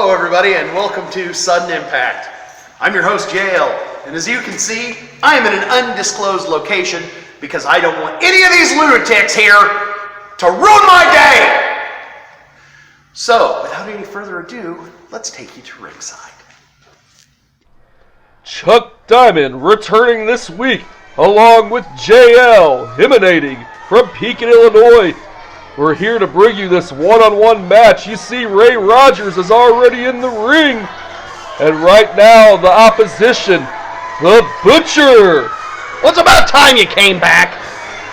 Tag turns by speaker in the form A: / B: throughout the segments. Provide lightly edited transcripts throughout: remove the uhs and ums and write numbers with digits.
A: Hello everybody and welcome to Sudden Impact. I'm your host JL, and as you can see, I am in an undisclosed location because I don't want any of these lunatics here to ruin my day! So, without any further ado, let's take you to ringside.
B: Chuck Diamond returning this week along with JL emanating from Pekin, Illinois. We're here to bring you this one-on-one match. You see Ray Rogers is already in the ring. And right now, the opposition, the Butcher.
C: Well, it's about time you came back.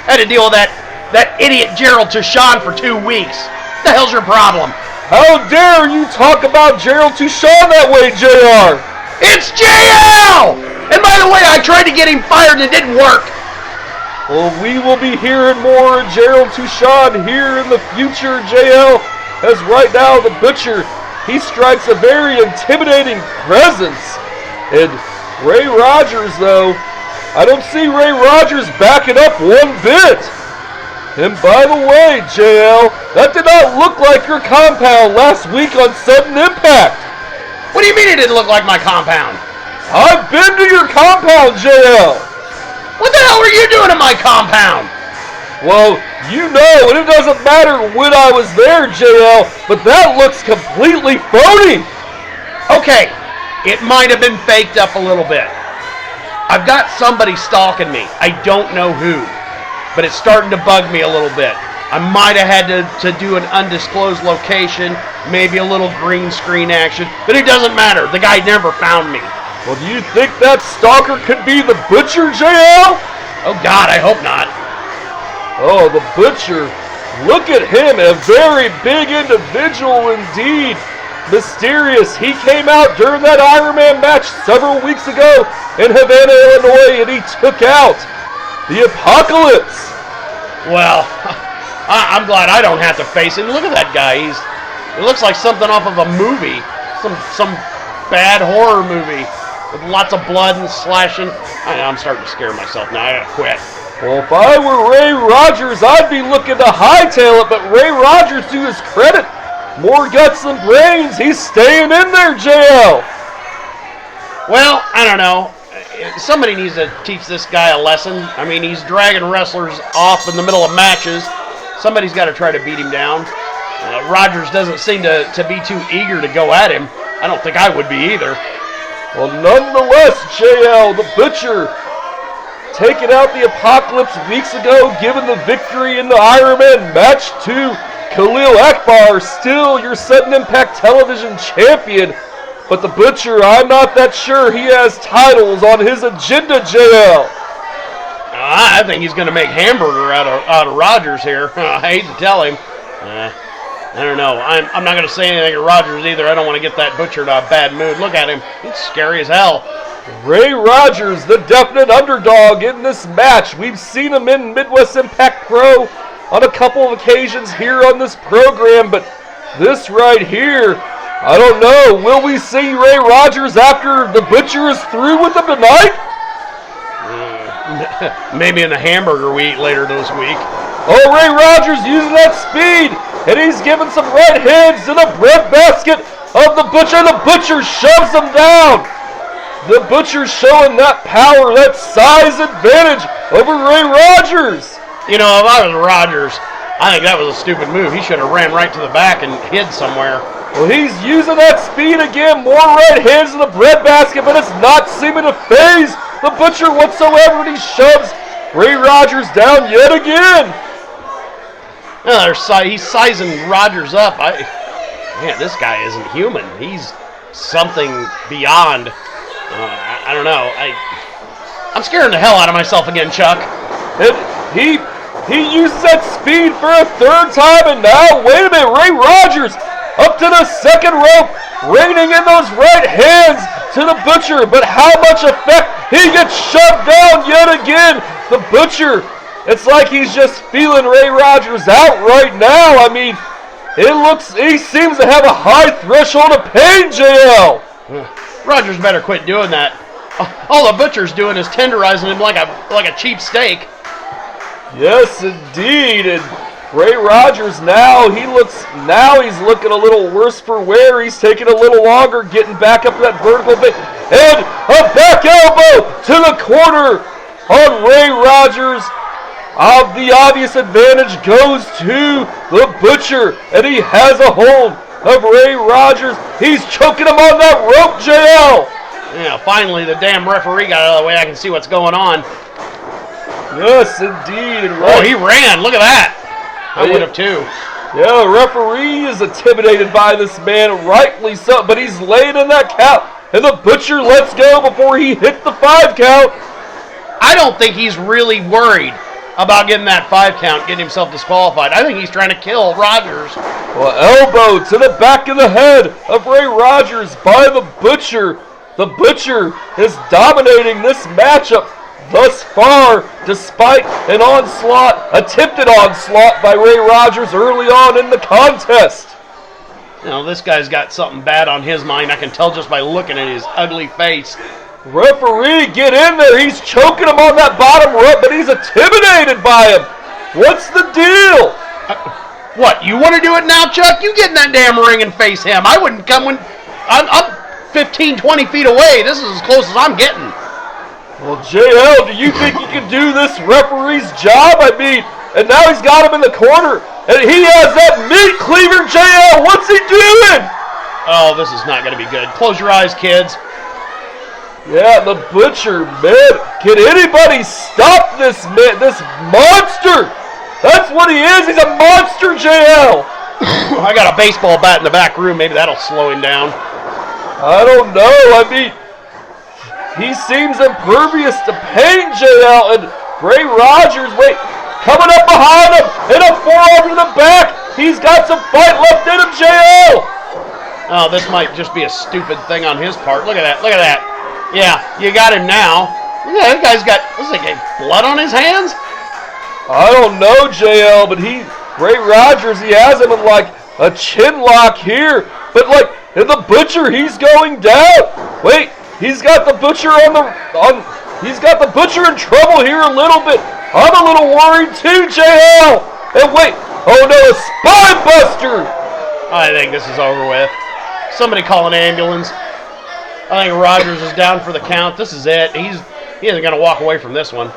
C: Had to deal with that idiot Gerald Touchon for 2 weeks. What the hell's your problem?
B: How dare you talk about Gerald Touchon that way, JR?
C: It's JL! And by the way, I tried to get him fired and it didn't work.
B: Well, we will be hearing more of Gerald Touchon here in the future, JL, as right now the Butcher, he strikes a very intimidating presence. And Ray Rogers, though, I don't see Ray Rogers backing up one bit. And by the way, JL, that did not look like your compound last week on Sudden Impact.
C: What do you mean it didn't look like my compound?
B: I've been to your compound, JL.
C: What the hell were you doing in my compound?
B: Well, you know, and it doesn't matter when I was there, JL, but that looks completely phony.
C: Okay, it might have been faked up a little bit. I've got somebody stalking me. I don't know who, but it's starting to bug me a little bit. I might have had to do an undisclosed location, maybe a little green screen action, but it doesn't matter. The guy never found me.
B: Well, do you think that stalker could be the Butcher, JL?
C: Oh, God, I hope not.
B: Oh, the Butcher. Look at him, a very big individual indeed. Mysterious. He came out during that Iron Man match several weeks ago in Havana, Illinois, and he took out the Apocalypse.
C: Well, I'm glad I don't have to face him. Look at that guy. It looks like something off of a movie. Some bad horror movie. With lots of blood and slashing. I'm starting to scare myself now. I gotta quit.
B: Well, if I were Ray Rogers, I'd be looking to hightail it, but Ray Rogers, to his credit, more guts than brains. He's staying in there, JL.
C: Well, I don't know. Somebody needs to teach this guy a lesson. I mean, he's dragging wrestlers off in the middle of matches. Somebody's got to try to beat him down. Rogers doesn't seem to be too eager to go at him. I don't think I would be either.
B: Well, nonetheless, JL, the Butcher, taking out the Apocalypse weeks ago, giving the victory in the Iron Man match to Khalil Akbar, still your Sudden Impact Television champion. But the Butcher, I'm not that sure he has titles on his agenda, JL.
C: I think he's going to make hamburger out of Rogers here. I hate to tell him. I don't know. I'm not going to say anything to Rogers either. I don't want to get that Butcher in a bad mood. Look at him. He's scary as hell.
B: Ray Rogers, the definite underdog in this match. We've seen him in Midwest Impact Pro on a couple of occasions here on this program, but this right here, I don't know. Will we see Ray Rogers after the Butcher is through with him tonight?
C: Maybe in the hamburger we eat later this week.
B: Oh, Ray Rogers using that speed, and he's giving some right hands to the breadbasket of the Butcher. The Butcher shoves him down. The Butcher showing that power, that size advantage over Ray Rogers.
C: You know, if I was Rogers, I think that was a stupid move. He should have ran right to the back and hid somewhere.
B: Well, he's using that speed again, more right hands to the breadbasket, but it's not seeming to faze the Butcher whatsoever, and he shoves Ray Rogers down yet again.
C: He's sizing Rogers up. Man, this guy isn't human. He's something beyond. I don't know. I'm scaring the hell out of myself again, Chuck.
B: And he uses that speed for a third time, and now, wait a minute, Ray Rogers up to the second rope, raining in those right hands to the Butcher, but how much effect? He gets shoved down yet again. The Butcher, it's like he's just feeling Ray Rogers out right now. I mean, he seems to have a high threshold of pain, JL.
C: Rogers better quit doing that. All the Butcher's doing is tenderizing him like a cheap steak.
B: Yes, indeed. And Ray Rogers he's looking a little worse for wear. He's taking a little longer getting back up that vertical bit. And a back elbow to the corner on Ray Rogers. The obvious advantage goes to the Butcher, and he has a hold of Ray Rogers. He's choking him on that rope, JL.
C: Yeah, finally the damn referee got out of the way. I can see what's going on.
B: Yes, indeed.
C: Oh, he ran. Look at that. I would have too.
B: Yeah, the referee is intimidated by this man, rightly so, but he's laying in that count, and the Butcher lets go before he hit the 5 count.
C: I don't think he's really worried about getting that 5 count, getting himself disqualified. I think he's trying to kill Rogers.
B: Well, elbow to the back of the head of Ray Rogers by the Butcher. The Butcher is dominating this matchup thus far, despite an attempted onslaught by Ray Rogers early on in the contest.
C: You know, this guy's got something bad on his mind. I can tell just by looking at his ugly face.
B: Referee, get in there. He's choking him on that bottom rope, but he's intimidated by him. What's the deal?
C: What, you want to do it now, Chuck? You get in that damn ring and face him. I wouldn't come when I'm 15, 20 feet away. This is as close as I'm getting.
B: Well, JL, do you think he can do this referee's job? I mean, and now he's got him in the corner, and he has that meat cleaver, JL. What's he doing?
C: Oh, this is not going to be good. Close your eyes, kids.
B: Yeah, the Butcher, man. Can anybody stop this man, this monster? That's what he is. He's a monster, JL.
C: I got a baseball bat in the back room. Maybe that'll slow him down.
B: I don't know. I mean, he seems impervious to pain, JL, and Ray Rogers, coming up behind him, and a forearm to the back. He's got some fight left in him, JL.
C: Oh, this might just be a stupid thing on his part. Look at that, look at that. Yeah, you got him now. Look at that guy's got, what's that guy, blood on his hands?
B: I don't know, JL, but Ray Rogers, he has him in like a chin lock here, but in the Butcher, he's going down. Wait. He's got the Butcher he's got the Butcher in trouble here a little bit. I'm a little worried too, JL. And wait, oh no, a spine buster.
C: I think this is over with. Somebody call an ambulance. I think Rogers is down for the count. This is it. He isn't going to walk away from this one.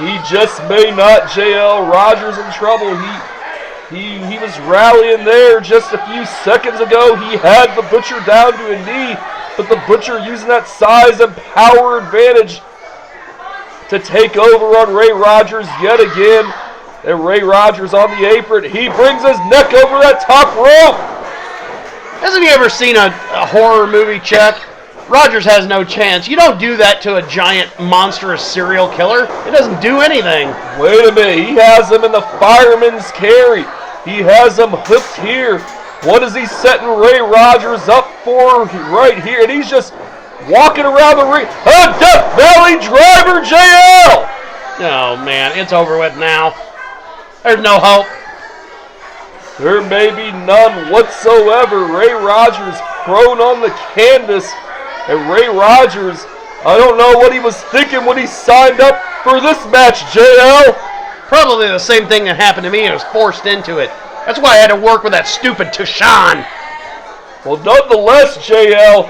B: He just may not, JL. Rogers in trouble. He was rallying there just a few seconds ago. He had the Butcher down to a knee. But the Butcher using that size and power advantage to take over on Ray Rogers yet again. And Ray Rogers on the apron. He brings his neck over that top rope.
C: Hasn't you ever seen a horror movie, Chuck? Rogers has no chance. You don't do that to a giant, monstrous serial killer. It doesn't do anything.
B: Wait a minute. He has him in the fireman's carry. He has him hooked here. What is he setting Ray Rogers up for right here? And he's just walking around the ring. A Death Valley driver, JL!
C: Oh, man, it's over with now. There's no hope.
B: There may be none whatsoever. Ray Rogers prone on the canvas. And Ray Rogers, I don't know what he was thinking when he signed up for this match, JL.
C: Probably the same thing that happened to me. I was forced into it. That's why I had to work with that stupid Tashan.
B: Well, nonetheless, JL,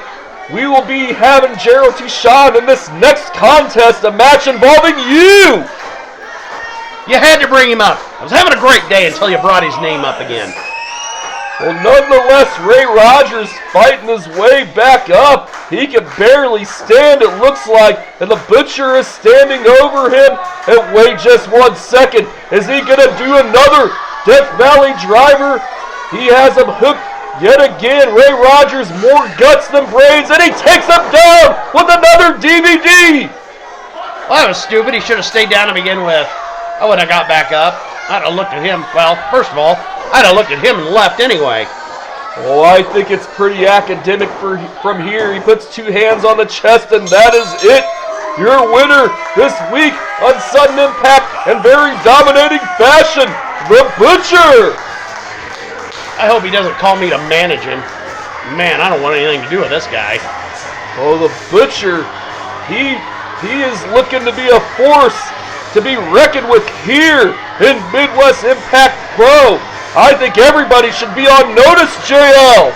B: we will be having Gerald Tashan in this next contest, a match involving you.
C: You had to bring him up. I was having a great day until you brought his name up again.
B: Well, nonetheless, Ray Rogers fighting his way back up. He can barely stand, it looks like, and the Butcher is standing over him. And wait just 1 second. Is he going to do another Death Valley driver? He has him hooked yet again. Ray Rogers, more guts than brains, and he takes him down with another DVD.
C: Well, that was stupid. He should have stayed down to begin with. I wouldn't have got back up. I'd have looked at him. Well, first of all, I'd have looked at him and left anyway.
B: Oh, I think it's pretty academic from here. He puts 2 hands on the chest, and that is it. Your winner this week on Sudden Impact in very dominating fashion, the Butcher.
C: I hope he doesn't call me to manage him. Man, I don't want anything to do with this guy.
B: Oh, the Butcher, he is looking to be a force to be reckoned with here in Midwest Impact Pro. I think everybody should be on notice, JL.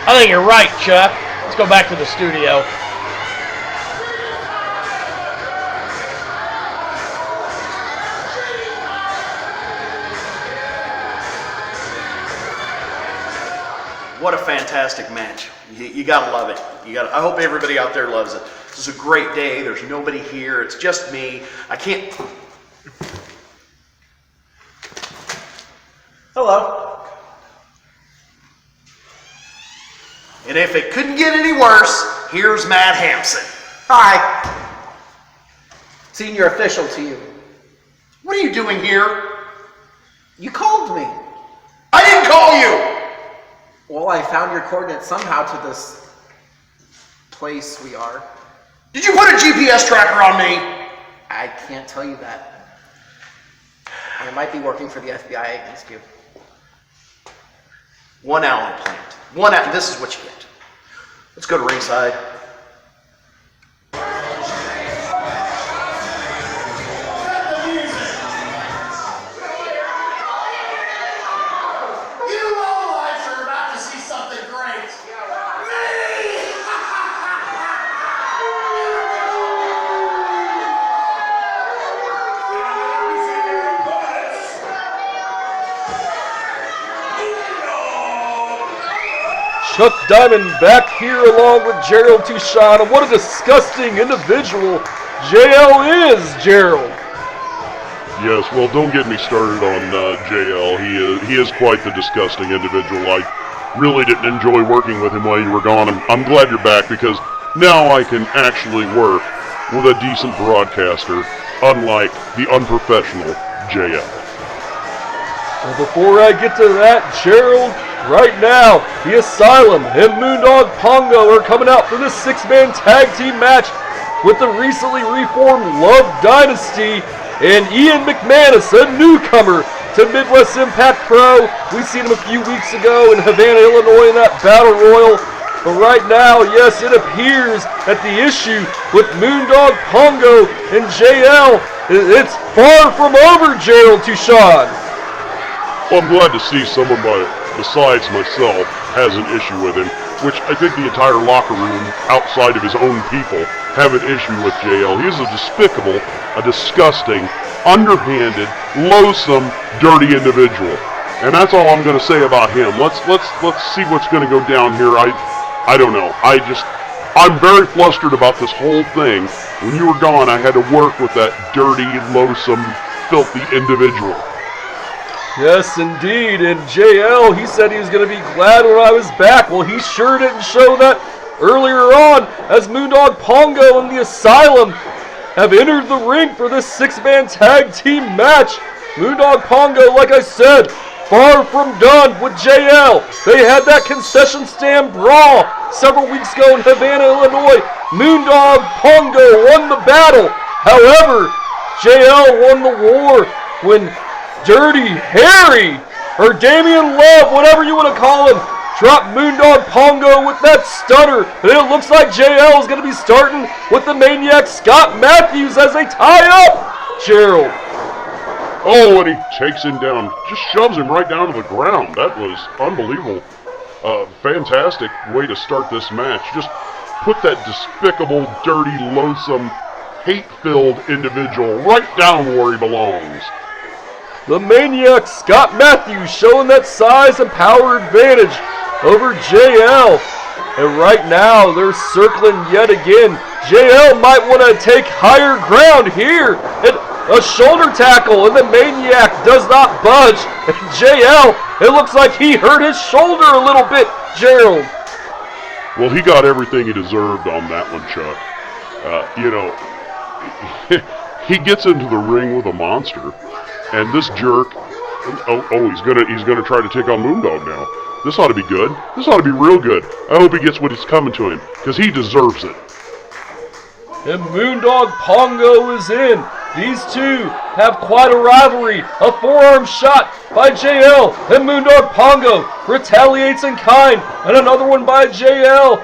C: I think you're right, Chuck. Let's go back to the studio.
A: What a fantastic match. You gotta love it. I hope everybody out there loves it. This is a great day. There's nobody here. It's just me. I can't... Hello. And if it couldn't get any worse, here's Matt Hamson.
D: Hi. Senior official to you.
A: What are you doing here?
D: You called me.
A: I didn't call you!
D: Well, I found your coordinates somehow to this place we are.
A: Did you put a GPS tracker on me?
D: I can't tell you that. I might be working for the FBI against you.
A: 1 hour plant. This is what you get. Let's go to ringside.
B: Chuck Diamond back here along with Gerald Tucson. And what a disgusting individual JL is, Gerald.
E: Yes, well, don't get me started on JL. He is quite the disgusting individual. I really didn't enjoy working with him while you were gone. I'm glad you're back because now I can actually work with a decent broadcaster, unlike the unprofessional JL.
B: Well, before I get to that, Gerald, right now, the Asylum and Moondog Pongo are coming out for this 6-man tag team match with the recently reformed Love Dynasty and Ian McManus, a newcomer to Midwest Impact Pro. We seen him a few weeks ago in Havana, Illinois in that Battle Royal. But right now, yes, it appears that the issue with Moondog Pongo and JL, it's far from over, Gerald Tucson.
E: Well, I'm glad to see someone besides myself has an issue with him, which I think the entire locker room outside of his own people have an issue with JL. He is a despicable, a disgusting, underhanded, loathsome, dirty individual. And that's all I'm going to say about him. Let's see what's going to go down here. I don't know. I'm very flustered about this whole thing. When you were gone, I had to work with that dirty, loathsome, filthy individual.
B: Yes, indeed. And JL, he said he was going to be glad when I was back. Well, he sure didn't show that earlier on as Moondog Pongo and the Asylum have entered the ring for this 6-man tag team match. Moondog Pongo, like I said, far from done with JL. They had that concession stand brawl several weeks ago in Havana, Illinois. Moondog Pongo won the battle. However, JL won the war when Dirty Harry, or Damian Love, whatever you want to call him, dropped Moondog Pongo with that stunner. And it looks like JL is going to be starting with the Maniac Scott Matthews as they tie up Gerald.
E: Oh, and he takes him down, just shoves him right down to the ground. That was unbelievable. Fantastic way to start this match. Just put that despicable, dirty, loathsome, hate-filled individual right down where he belongs.
B: The Maniac Scott Matthews showing that size and power advantage over JL. And right now they're circling yet again. JL might want to take higher ground here. And a shoulder tackle and the Maniac does not budge. And JL, it looks like he hurt his shoulder a little bit, Gerald.
E: Well, he got everything he deserved on that one, Chuck. He gets into the ring with a monster. And this jerk, he's gonna try to take on Moondog now. This ought to be good. This ought to be real good. I hope he gets what is coming to him, because he deserves it.
B: And Moondog Pongo is in. These two have quite a rivalry. A forearm shot by JL, and Moondog Pongo retaliates in kind, and another one by JL.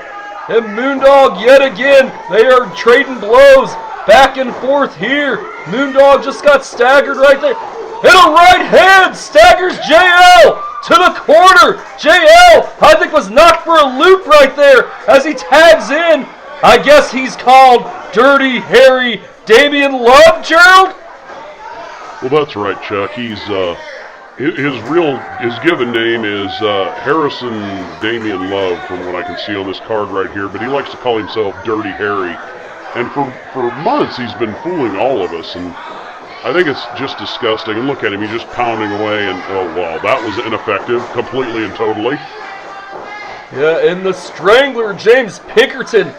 B: And Moondog yet again, they are trading blows. back and forth here. Moondog just got staggered right there. And a right hand staggers JL to the corner. JL, I think, was knocked for a loop right there as he tags in. I guess he's called Dirty Harry Damian Love, Gerald?
E: Well, that's right, Chuck. He's his given name is Harrison Damian Love, from what I can see on this card right here. But he likes to call himself Dirty Harry, and for months he's been fooling all of us. And I think it's just disgusting. And look at him; he's just pounding away. And oh wow, that was ineffective, completely and totally.
B: Yeah, and the Strangler, James Pinkerton,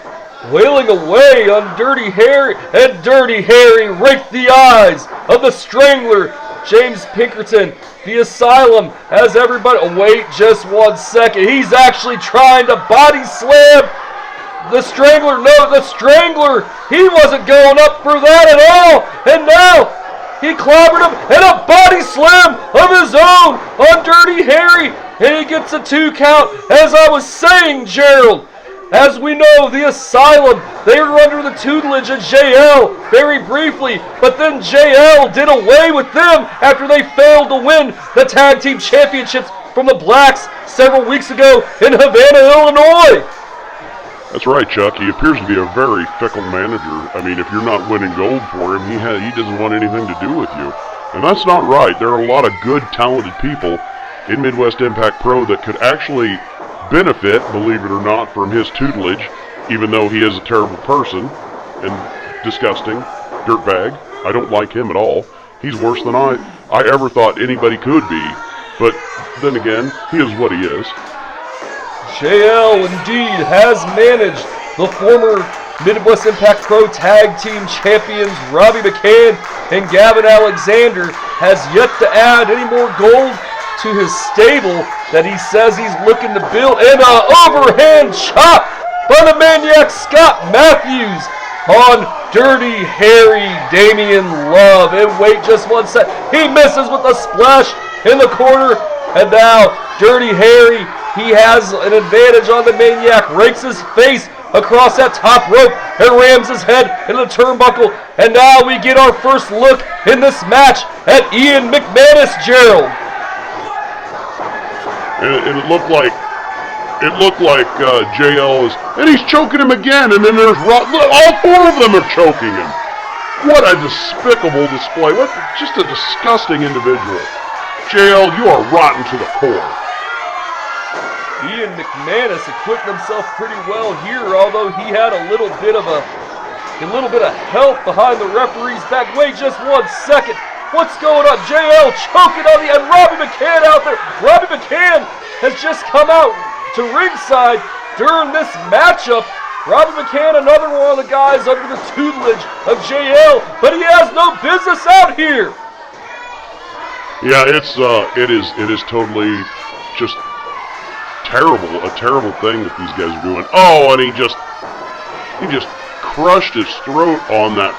B: wailing away on Dirty Harry, and Dirty Harry raked the eyes of the Strangler, James Pinkerton. The Asylum has everybody. Oh, wait just 1 second. He's actually trying to body slam the Strangler. No, the Strangler, he wasn't going up for that at all. And now he clobbered him, and a body slam of his own on Dirty Harry. And he gets a 2 count. As I was saying, Gerald, as we know, the Asylum, they were under the tutelage of JL very briefly, but then JL did away with them after they failed to win the Tag Team Championships from the Blacks several weeks ago in Havana, Illinois.
E: That's right, Chuck. He appears to be a very fickle manager. I mean, if you're not winning gold for him, he doesn't want anything to do with you. And that's not right. There are a lot of good, talented people in Midwest Impact Pro that could actually benefit, believe it or not, from his tutelage, even though he is a terrible person and disgusting dirtbag. I don't like him at all. He's worse than I ever thought anybody could be. But then again, he is what he is.
B: JL indeed has managed the former Midwest Impact Pro Tag Team Champions Robbie McCann, and Gavin Alexander has yet to add any more gold to his stable that he says he's looking to build. And an overhand chop by the Maniac Scott Matthews on Dirty Harry Damian Love. And wait just 1 sec. He misses with a splash in the corner. And now Dirty Harry, he has an advantage on the Maniac. Rakes his face across that top rope and rams his head into the turnbuckle. And now we get our first look in this match at Ian McManus, Gerald.
E: And it looked like JL is, and he's choking him again. And then there's all 4 of them are choking him. What a despicable display! What just a disgusting individual. JL, you are rotten to the core.
B: Ian McManus equipped himself pretty well here, although he had a little bit of help behind the referee's back. Wait just 1 second. What's going on? JL choking on the, and Robbie McCann out there. Robbie McCann has just come out to ringside during this matchup. Robbie McCann, another one of the guys under the tutelage of JL, but he has no business out here.
E: Yeah, it is totally just terrible, a terrible thing that these guys are doing. Oh, and he just crushed his throat on that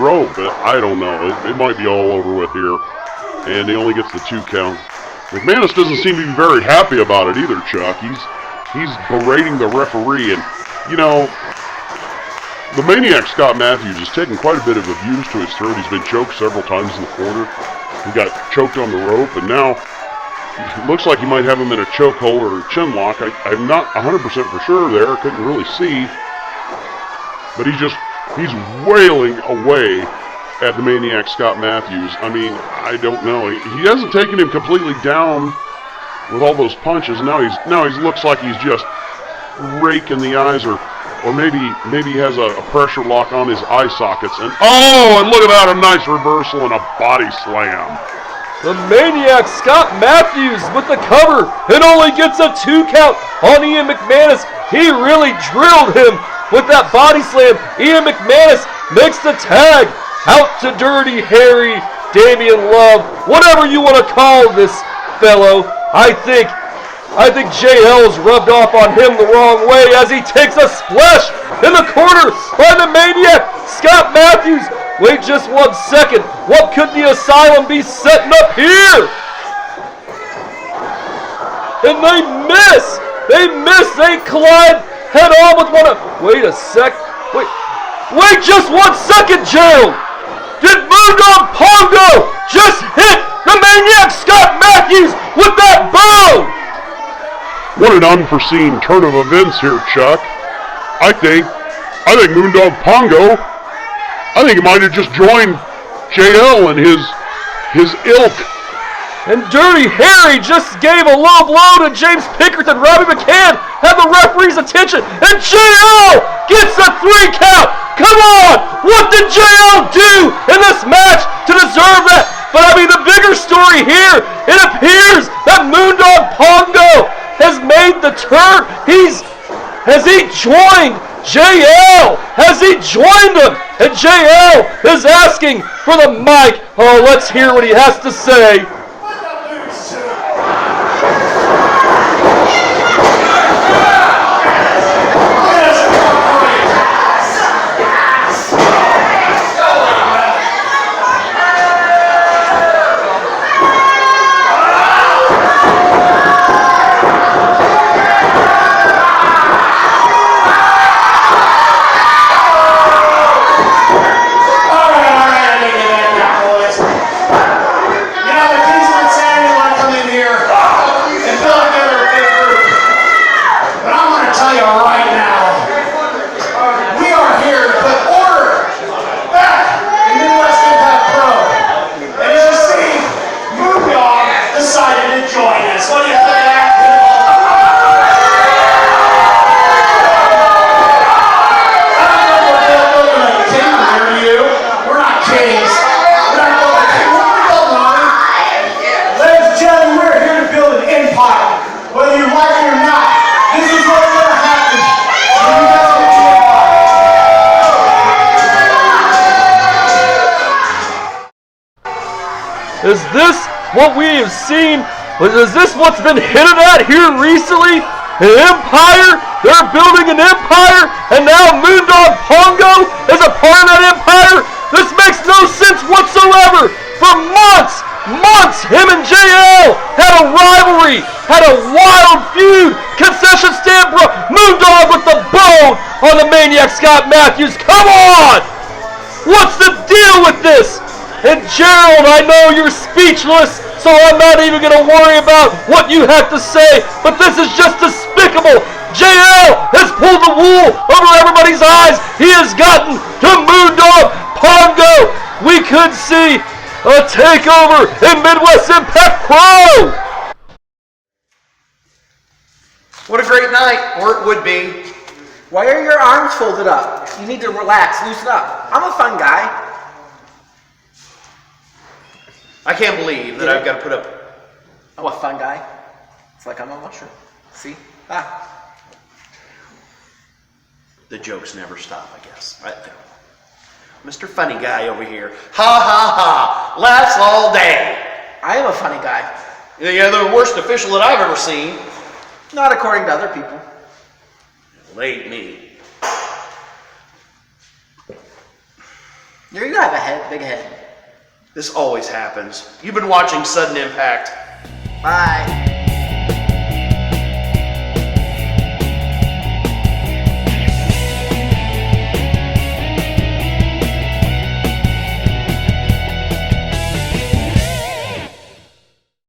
E: rope. I don't know. It might be all over with here. And he only gets the 2 count. McManus doesn't seem to be very happy about it either, Chuck. He's berating the referee. And, you know, the Maniac Scott Matthews has taken quite a bit of abuse to his throat. He's been choked several times in the corner. He got choked on the rope. And now it looks like he might have him in a chokehold or a chin lock. I'm not 100% for sure there. Couldn't really see. But he's wailing away at the Maniac Scott Matthews. I mean, I don't know. He hasn't taken him completely down with all those punches. Now he looks like he's just raking the eyes, or maybe he has a pressure lock on his eye sockets. And look at that, a nice reversal and a body slam.
B: The Maniac Scott Matthews with the cover and only gets a 2 count on Ian McManus. He really drilled him with that body slam. Ian McManus makes the tag out to Dirty Harry Damian Love. Whatever you want to call this fellow, I think JL's rubbed off on him the wrong way as he takes a splash in the corner by the Maniac Scott Matthews. Wait just 1 second. What could the Asylum be setting up here? And they miss. They collide head on with one of. Wait a sec. Wait. Wait just 1 second, Gerald! Did Moondog Pongo just hit the Maniac Scott Matthews with that bow?
E: What an unforeseen turn of events here, Chuck. I think Moondog Pongo, I think he might have just joined JL and his ilk.
B: And Dirty Harry just gave a low blow to James Pinkerton. Robbie McCann had the referee's attention, and JL gets a 3 count. Come on! What did JL do in this match to deserve that? But I mean, the bigger story here, it appears that Moondog Pongo has made the turn. Has he joined JL? Has he joined him? And JL is asking for the mic. Oh, let's hear what he has to say. Is this what we have seen? Is this what's been hinted at here recently? An empire? They're building an empire, and now Moondog Pongo is a part of that empire? This makes no sense whatsoever. For months, him and JL had a rivalry, had a wild feud. Concession stand bro, Moondog with the bone on the Maniac Scott Matthews. Come on! What's the deal with this? And Gerald, I know you're speechless, so I'm not even going to worry about what you have to say, but this is just despicable. JL has pulled the wool over everybody's eyes. He has gotten to Moondog Pongo. We could see a takeover in Midwest Impact Pro.
A: What a great night, or it would be.
D: Why are your arms folded up? You need to relax, loosen up. I'm a fun guy.
A: I can't believe that I've got to put up.
D: I'm a fun guy. It's like I'm a mushroom. See?
A: The jokes never stop, I guess. Right there. Mr. Funny Guy over here. Ha ha ha! Laughs all day.
D: I am a funny guy.
A: Yeah, the worst official that I've ever seen.
D: Not according to other people.
A: Well, ain't me.
D: You have a head, big head.
A: This always happens. You've been watching Sudden Impact.
D: Bye.